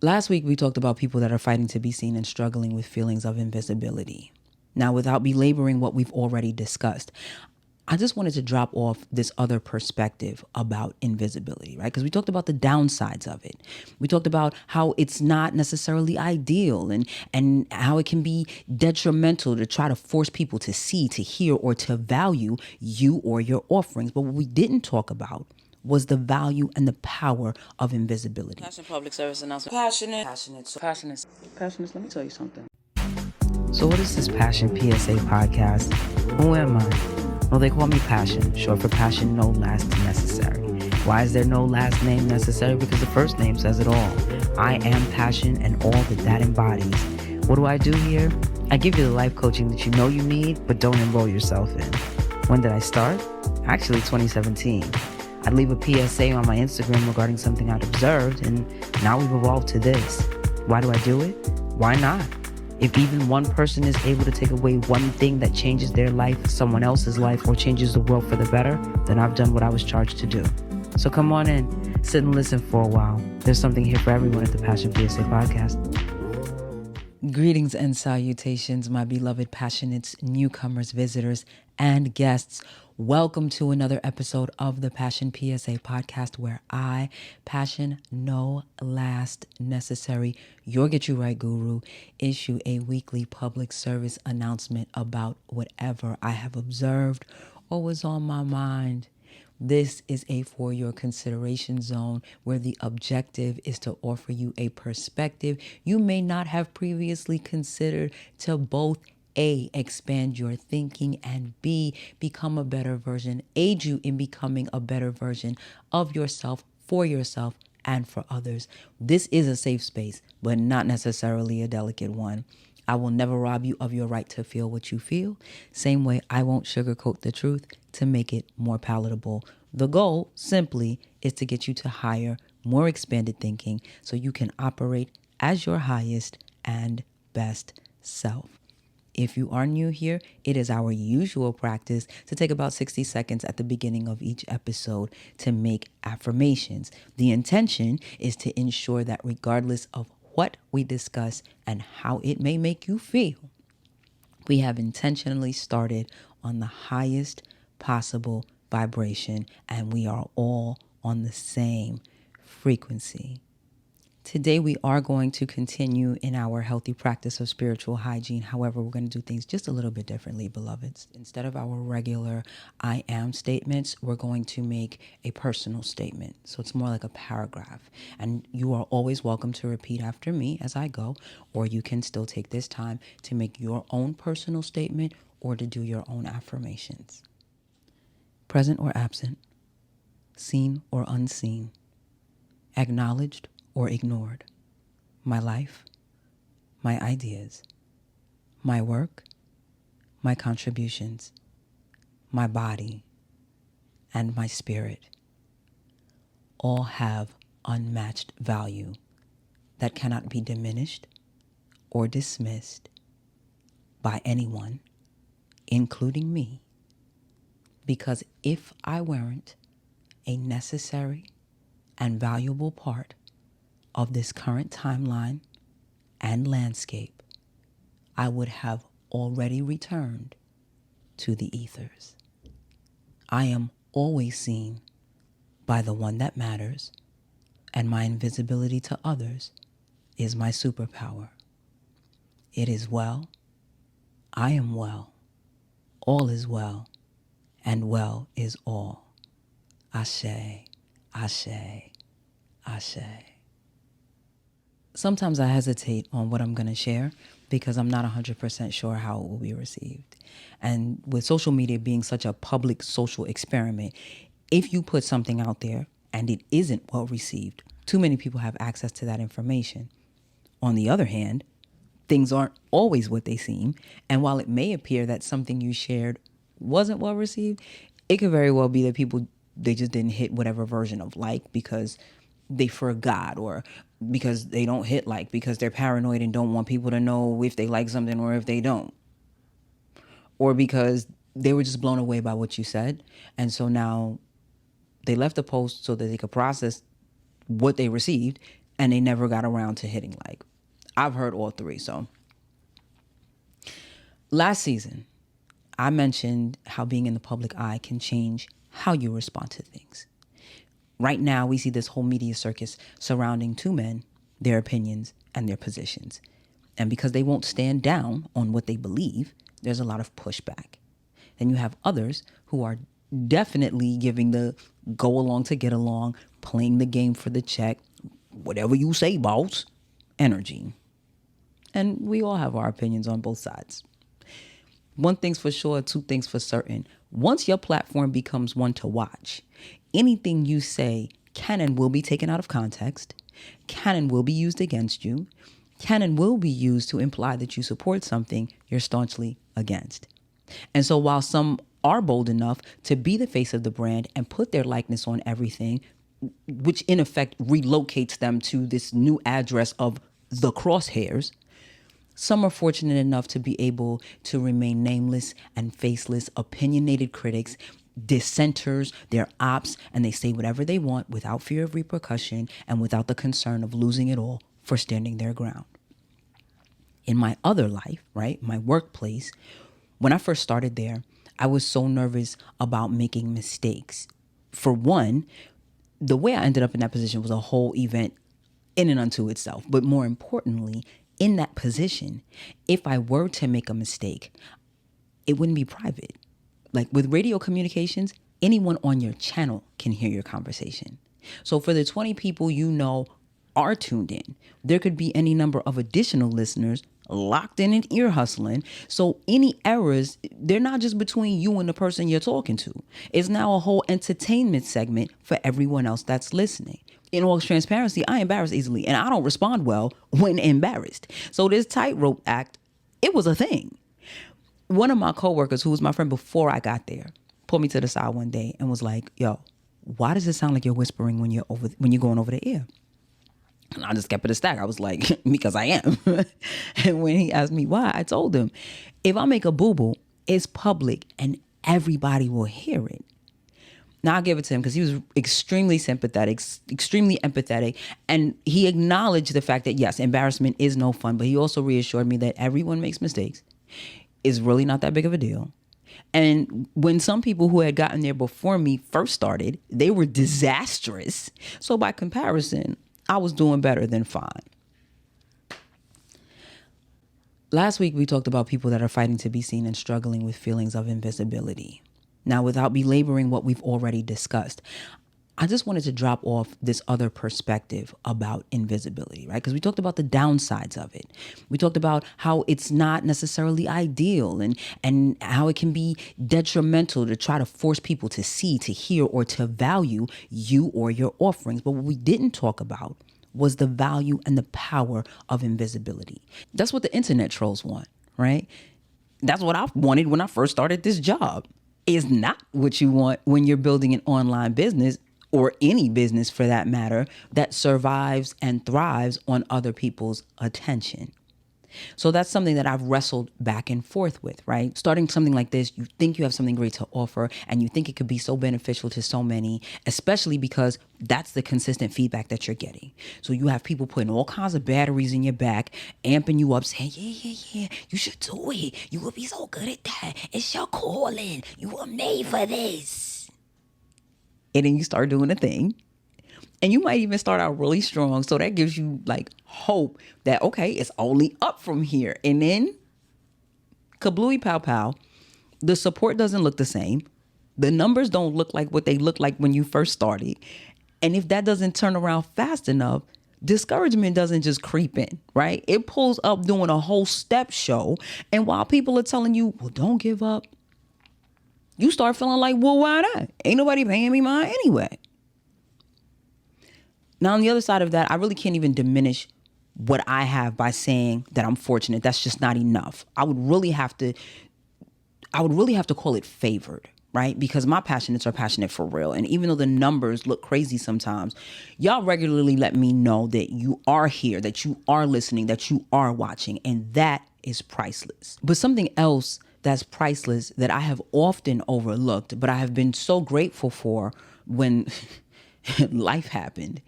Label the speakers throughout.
Speaker 1: Last week, we talked about people that are fighting to be seen and struggling with feelings of invisibility. Now, without belaboring what we've already discussed, I just wanted to drop off this other perspective about invisibility, right? Because we talked about the downsides of it. We talked about how it's not necessarily ideal and how it can be detrimental to try to force people to see, to hear, or to value you or your offerings. But what we didn't talk about was the value and the power of invisibility. Passion public service announcement. Passionate. Let me tell you something. So what is this Passion PSA podcast? Who am I? Well, they call me Passion, short for passion no last necessary. Why is there no last name necessary? Because the first name says it all. I am Passion and all that embodies. What do I do here? I give you the life coaching that you know you need, but don't enroll yourself in. When did I start? Actually, 2017. I'd leave a PSA on my Instagram regarding something I'd observed, and now we've evolved to this. Why do I do it? Why not? If even one person is able to take away one thing that changes their life, someone else's life, or changes the world for the better, then I've done what I was charged to do. So come on in, sit and listen for a while. There's something here for everyone at the Passion PSA podcast. Greetings and salutations, my beloved passionates, newcomers, visitors, and guests. Welcome to another episode of the Passion PSA podcast, where I, Passion no last necessary, your Get You Right Guru, issue a weekly public service announcement about whatever I have observed or was on my mind. This is a for your consideration zone where the objective is to offer you a perspective you may not have previously considered to both A, expand your thinking, and B, become a better version, aid you in becoming a better version of yourself, for yourself, and for others. This is a safe space, but not necessarily a delicate one. I will never rob you of your right to feel what you feel. Same way I won't sugarcoat the truth to make it more palatable. The goal simply is to get you to higher, more expanded thinking so you can operate as your highest and best self. If you are new here, it is our usual practice to take about 60 seconds at the beginning of each episode to make affirmations. The intention is to ensure that regardless of what we discuss and how it may make you feel, we have intentionally started on the highest possible vibration and we are all on the same frequency. Today, we are going to continue in our healthy practice of spiritual hygiene. However, we're going to do things just a little bit differently, beloveds. Instead of our regular I am statements, we're going to make a personal statement. So it's more like a paragraph. And you are always welcome to repeat after me as I go, or you can still take this time to make your own personal statement or to do your own affirmations. Present or absent, seen or unseen, acknowledged or ignored, my life, my ideas, my work, my contributions, my body, and my spirit all have unmatched value that cannot be diminished or dismissed by anyone, including me, because if I weren't a necessary and valuable part of this current timeline and landscape, I would have already returned to the ethers. I am always seen by the one that matters, and my invisibility to others is my superpower. It is well, I am well, all is well, and well is all. Ashe, ashe, ashe. Sometimes I hesitate on what I'm going to share because I'm not 100% sure how it will be received. And with social media being such a public social experiment, if you put something out there and it isn't well received, too many people have access to that information. On the other hand, things aren't always what they seem. And while it may appear that something you shared wasn't well received, it could very well be that people, they just didn't hit whatever version of like because they forgot, or because they don't hit like because they're paranoid and don't want people to know if they like something or if they don't, or because they were just blown away by what you said, and so now they left the post so that they could process what they received, and they never got around to hitting like. I've heard all three. So last season, I mentioned how being in the public eye can change how you respond to things. Right now, we see this whole media circus surrounding two men, their opinions, and their positions. And because they won't stand down on what they believe, there's a lot of pushback. Then you have others who are definitely giving the go along to get along, playing the game for the check, whatever you say, boss, energy. And we all have our opinions on both sides. One thing's for sure, two things for certain. Once your platform becomes one to watch, anything you say can and will be taken out of context, can and will be used against you, can and will be used to imply that you support something you're staunchly against. And so while some are bold enough to be the face of the brand and put their likeness on everything, which in effect relocates them to this new address of the crosshairs, some are fortunate enough to be able to remain nameless and faceless, opinionated critics, dissenters, they're ops, and they say whatever they want without fear of repercussion and without the concern of losing it all for standing their ground. In my other life, right, my workplace, when I first started there, I was so nervous about making mistakes. For one, the way I ended up in that position was a whole event in and unto itself. But more importantly, in that position, if I were to make a mistake, it wouldn't be private. Like with radio communications, anyone on your channel can hear your conversation. So for the 20 people you know are tuned in, there could be any number of additional listeners locked in and ear hustling. So any errors, they're not just between you and the person you're talking to. It's now a whole entertainment segment for everyone else that's listening. In all transparency, I embarrass easily and I don't respond well when embarrassed. So this tightrope act, it was a thing. One of my coworkers, who was my friend before I got there, pulled me to the side one day and was like, yo, why does it sound like you're whispering when you're going over the ear? And I just kept it a stack. I was like, because I am. And when he asked me why, I told him, if I make a boo-boo, it's public and everybody will hear it. Now, I'll give it to him because he was extremely sympathetic, extremely empathetic. And he acknowledged the fact that, yes, embarrassment is no fun. But he also reassured me that everyone makes mistakes. It's really not that big of a deal. And when some people who had gotten there before me first started, they were disastrous. So by comparison, I was doing better than fine. Last week, we talked about people that are fighting to be seen and struggling with feelings of invisibility. Now, without belaboring what we've already discussed, I just wanted to drop off this other perspective about invisibility, right? Because we talked about the downsides of it. We talked about how it's not necessarily ideal and how it can be detrimental to try to force people to see, to hear, or to value you or your offerings. But what we didn't talk about was the value and the power of invisibility. That's what the internet trolls want, right? That's what I wanted when I first started this job. It's not what you want when you're building an online business, or any business for that matter, that survives and thrives on other people's attention. So that's something that I've wrestled back and forth with, right? Starting something like this, you think you have something great to offer and you think it could be so beneficial to so many, especially because that's the consistent feedback that you're getting. So you have people putting all kinds of batteries in your back, amping you up, saying, yeah, you should do it. You will be so good at that. It's your calling. You were made for this. And then you start doing a thing. And you might even start out really strong. So that gives you like hope that, okay, it's only up from here. And then kablooey pow pow, the support doesn't look the same. The numbers don't look like what they looked like when you first started. And if that doesn't turn around fast enough, discouragement doesn't just creep in, right? It pulls up doing a whole step show. And while people are telling you, well, don't give up, you start feeling like, well, why not? Ain't nobody paying me mine anyway. Now, on the other side of that, I really can't even diminish what I have by saying that I'm fortunate. That's just not enough. I would really have to call it favored, right? Because my passionates are passionate for real. And even though the numbers look crazy sometimes, y'all regularly let me know that you are here, that you are listening, that you are watching. And that is priceless. But something else that's priceless that I have often overlooked, but I have been so grateful for when life happened,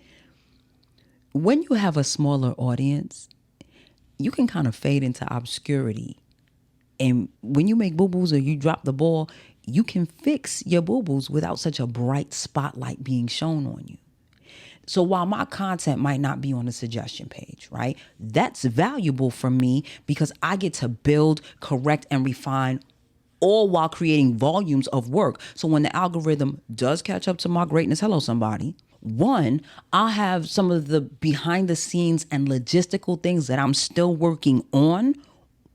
Speaker 1: When you have a smaller audience, you can kind of fade into obscurity. And when you make boo-boos or you drop the ball, you can fix your boo-boos without such a bright spotlight being shown on you. So while my content might not be on the suggestion page, right, that's valuable for me because I get to build, correct, and refine all while creating volumes of work. So when the algorithm does catch up to my greatness, hello, somebody. One, I'll have some of the behind the scenes and logistical things that I'm still working on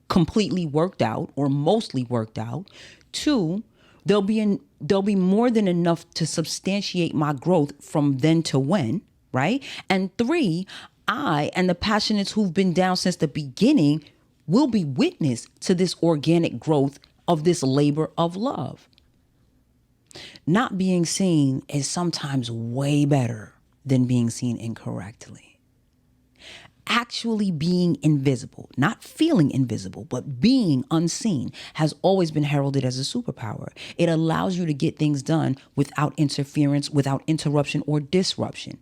Speaker 1: completely worked out or mostly worked out. Two, there'll be more than enough to substantiate my growth from then to when, right? And three, I and the passionates who've been down since the beginning will be witness to this organic growth of this labor of love. Not being seen is sometimes way better than being seen incorrectly. Actually being invisible, not feeling invisible, but being unseen has always been heralded as a superpower. It allows you to get things done without interference, without interruption or disruption.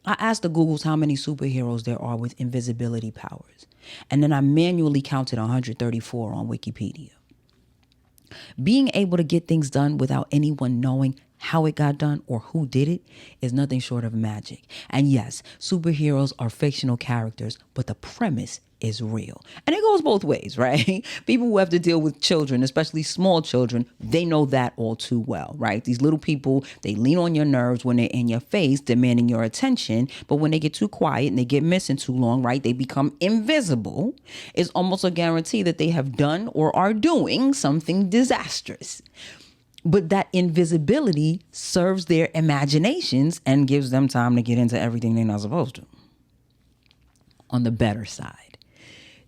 Speaker 1: I asked the Googles how many superheroes there are with invisibility powers, and then I manually counted 134 on Wikipedia. Being able to get things done without anyone knowing how it got done or who did it is nothing short of magic. And yes, superheroes are fictional characters, but the premise is real. And it goes both ways, right? People who have to deal with children, especially small children, they know that all too well, right? These little people, they lean on your nerves when they're in your face, demanding your attention. But when they get too quiet and they get missing too long, right, they become invisible. It's almost a guarantee that they have done or are doing something disastrous. But that invisibility serves their imaginations and gives them time to get into everything they're not supposed to. On the better side,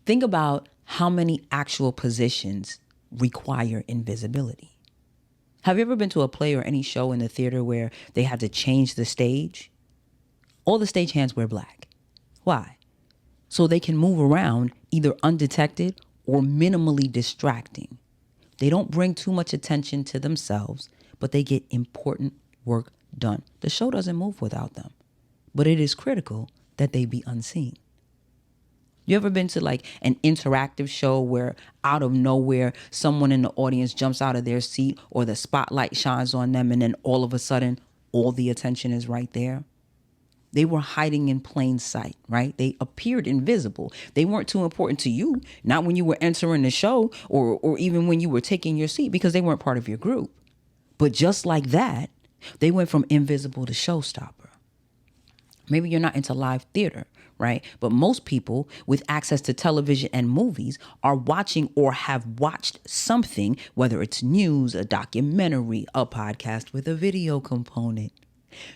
Speaker 1: think about how many actual positions require invisibility. Have you ever been to a play or any show in the theater where they had to change the stage? All the stagehands wear black. Why? So they can move around either undetected or minimally distracting. They don't bring too much attention to themselves, but they get important work done. The show doesn't move without them, but it is critical that they be unseen. You ever been to like an interactive show where out of nowhere, someone in the audience jumps out of their seat or the spotlight shines on them and then all of a sudden, all the attention is right there? They were hiding in plain sight, right? They appeared invisible. They weren't too important to you, not when you were entering the show or even when you were taking your seat because they weren't part of your group. But just like that, they went from invisible to showstopper. Maybe you're not into live theater, right? But most people with access to television and movies are watching or have watched something, whether it's news, a documentary, a podcast with a video component,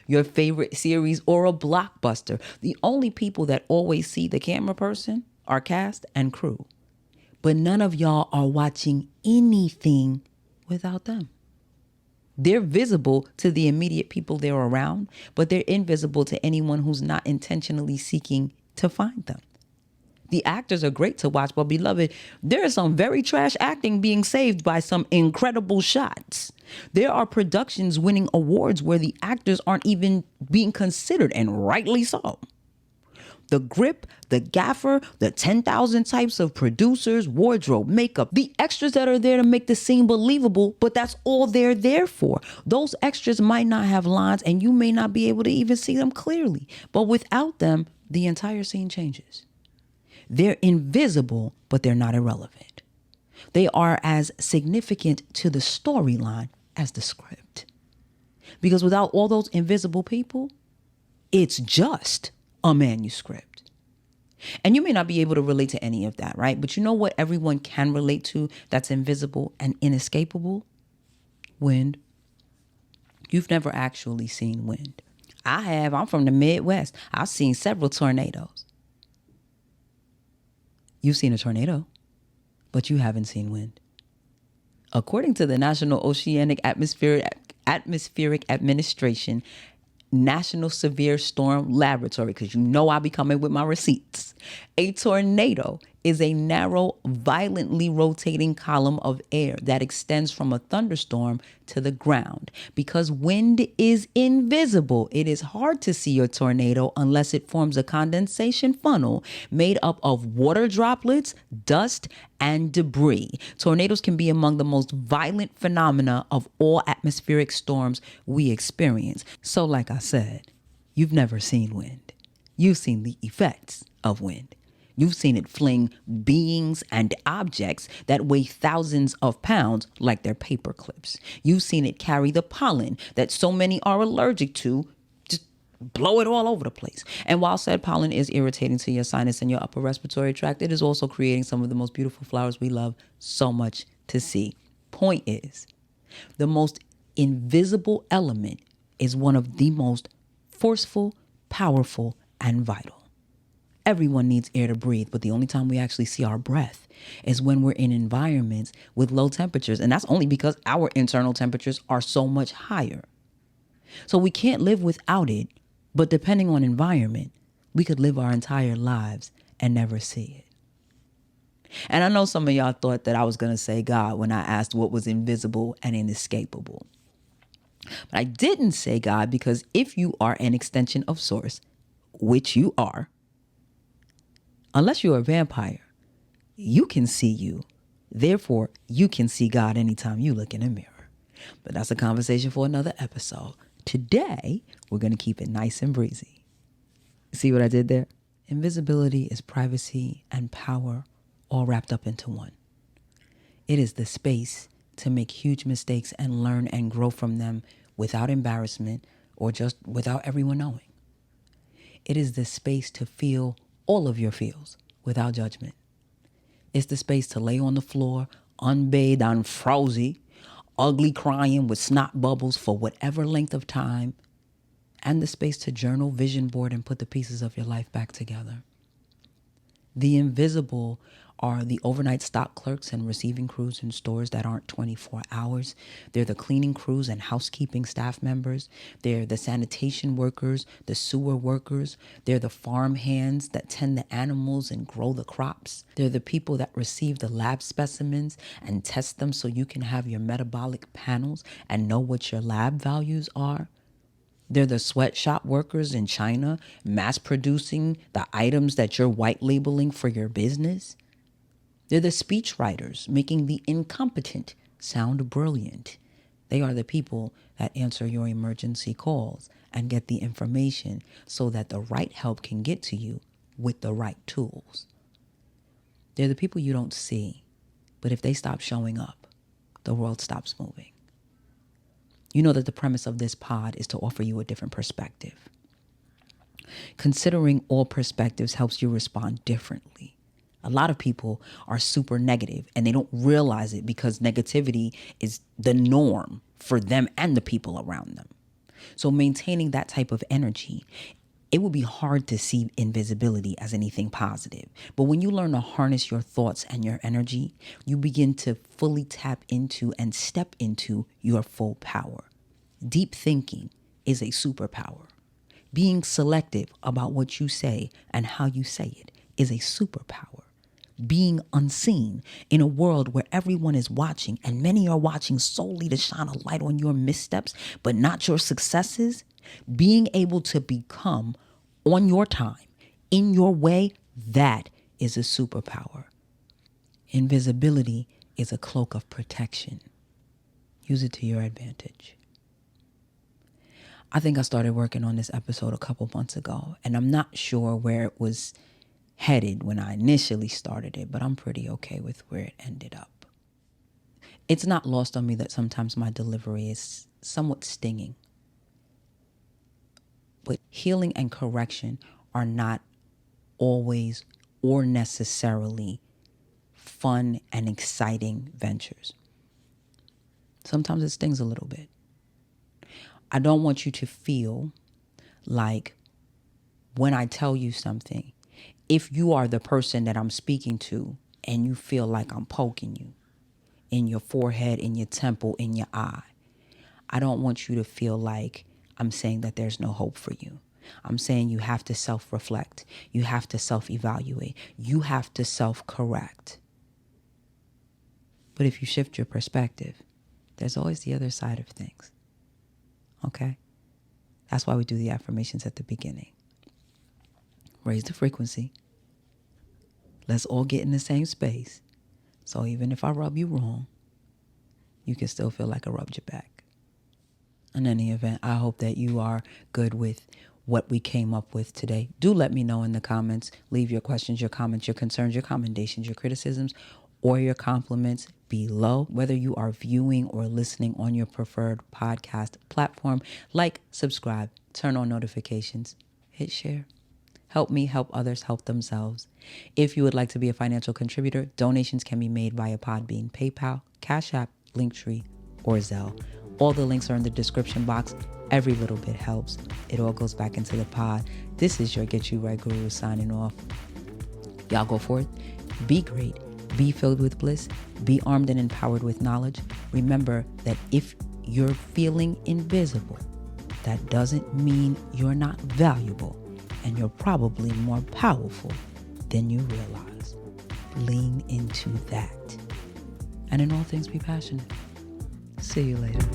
Speaker 1: your favorite series, or a blockbuster. The only people that always see the camera person are cast and crew. But none of y'all are watching anything without them. They're visible to the immediate people they're around, but they're invisible to anyone who's not intentionally seeking to find them. The actors are great to watch, but beloved, there is some very trash acting being saved by some incredible shots. There are productions winning awards where the actors aren't even being considered, and rightly so. The grip, the gaffer, the 10,000 types of producers, wardrobe, makeup, the extras that are there to make the scene believable, but that's all they're there for. Those extras might not have lines and you may not be able to even see them clearly, but without them, the entire scene changes. They're invisible, but they're not irrelevant. They are as significant to the storyline as the script. Because without all those invisible people, it's just a manuscript. And you may not be able to relate to any of that, right? But you know what everyone can relate to that's invisible and inescapable? Wind. You've never actually seen wind. I have. I'm from the Midwest. I've seen several tornadoes. You've seen a tornado, but you haven't seen wind. According to the National Oceanic Atmospheric Administration, National Severe Storm Laboratory, because you know I'll be coming with my receipts. A tornado is a narrow, violently rotating column of air that extends from a thunderstorm to the ground. Because wind is invisible, it is hard to see a tornado unless it forms a condensation funnel made up of water droplets, dust, and debris. Tornadoes can be among the most violent phenomena of all atmospheric storms we experience. So, like I said, you've never seen wind. You've seen the effects of wind. You've seen it fling beings and objects that weigh thousands of pounds like they're paper clips. You've seen it carry the pollen that so many are allergic to, just blow it all over the place. And while said pollen is irritating to your sinus and your upper respiratory tract, it is also creating some of the most beautiful flowers we love so much to see. Point is, the most invisible element is one of the most forceful, powerful, and vital. Everyone needs air to breathe, but the only time we actually see our breath is when we're in environments with low temperatures. And that's only because our internal temperatures are so much higher. So we can't live without it, but depending on environment, we could live our entire lives and never see it. And I know some of y'all thought that I was going to say God when I asked what was invisible and inescapable. But I didn't say God because if you are an extension of Source, which you are, unless you're a vampire, you can see you. Therefore, you can see God anytime you look in a mirror. But that's a conversation for another episode. Today, we're going to keep it nice and breezy. See what I did there? Invisibility is privacy and power all wrapped up into one. It is the space to make huge mistakes and learn and grow from them without embarrassment or just without everyone knowing. It is the space to feel all of your feels without judgment. It's the space to lay on the floor, unbathed and frozy, ugly crying with snot bubbles for whatever length of time, and the space to journal, vision board, and put the pieces of your life back together. The invisible are the overnight stock clerks and receiving crews in stores that aren't 24 hours. They're the cleaning crews and housekeeping staff members. They're the sanitation workers, the sewer workers. They're the farm hands that tend the animals and grow the crops. They're the people that receive the lab specimens and test them so you can have your metabolic panels and know what your lab values are. They're the sweatshop workers in China, mass producing the items that you're white labeling for your business. They're the speech writers making the incompetent sound brilliant. They are the people that answer your emergency calls and get the information so that the right help can get to you with the right tools. They're the people you don't see, but if they stop showing up, the world stops moving. You know that the premise of this pod is to offer you a different perspective. Considering all perspectives helps you respond differently. A lot of people are super negative and they don't realize it because negativity is the norm for them and the people around them. So maintaining that type of energy, it would be hard to see invisibility as anything positive. But when you learn to harness your thoughts and your energy, you begin to fully tap into and step into your full power. Deep thinking is a superpower. Being selective about what you say and how you say it is a superpower. Being unseen in a world where everyone is watching and many are watching solely to shine a light on your missteps, but not your successes. Being able to become on your time, in your way, that is a superpower. Invisibility is a cloak of protection. Use it to your advantage. I think I started working on this episode a couple months ago, and I'm not sure where it was headed when I initially started it, but I'm pretty okay with where it ended up. It's not lost on me that sometimes my delivery is somewhat stinging. But healing and correction are not always or necessarily fun and exciting ventures. Sometimes it stings a little bit. I don't want you to feel like when I tell you something, if you are the person that I'm speaking to and you feel like I'm poking you in your forehead, in your temple, in your eye, I don't want you to feel like I'm saying that there's no hope for you. I'm saying you have to self-reflect. You have to self-evaluate. You have to self-correct. But if you shift your perspective, there's always the other side of things. Okay? That's why we do the affirmations at the beginning. Raise the frequency. Let's all get in the same space. So even if I rub you wrong, you can still feel like I rubbed you back. In any event, I hope that you are good with what we came up with today. Do let me know in the comments. Leave your questions, your comments, your concerns, your commendations, your criticisms, or your compliments below. Whether you are viewing or listening on your preferred podcast platform, like, subscribe, turn on notifications, hit share. Help me help others help themselves. If you would like to be a financial contributor, donations can be made via Podbean, PayPal, Cash App, Linktree, or Zelle. All the links are in the description box. Every little bit helps. It all goes back into the pod. This is your Get You Right Guru signing off. Y'all go forth. Be great. Be filled with bliss. Be armed and empowered with knowledge. Remember that if you're feeling invisible, that doesn't mean you're not valuable. And you're probably more powerful than you realize. Lean into that. And in all things, be passionate. See you later.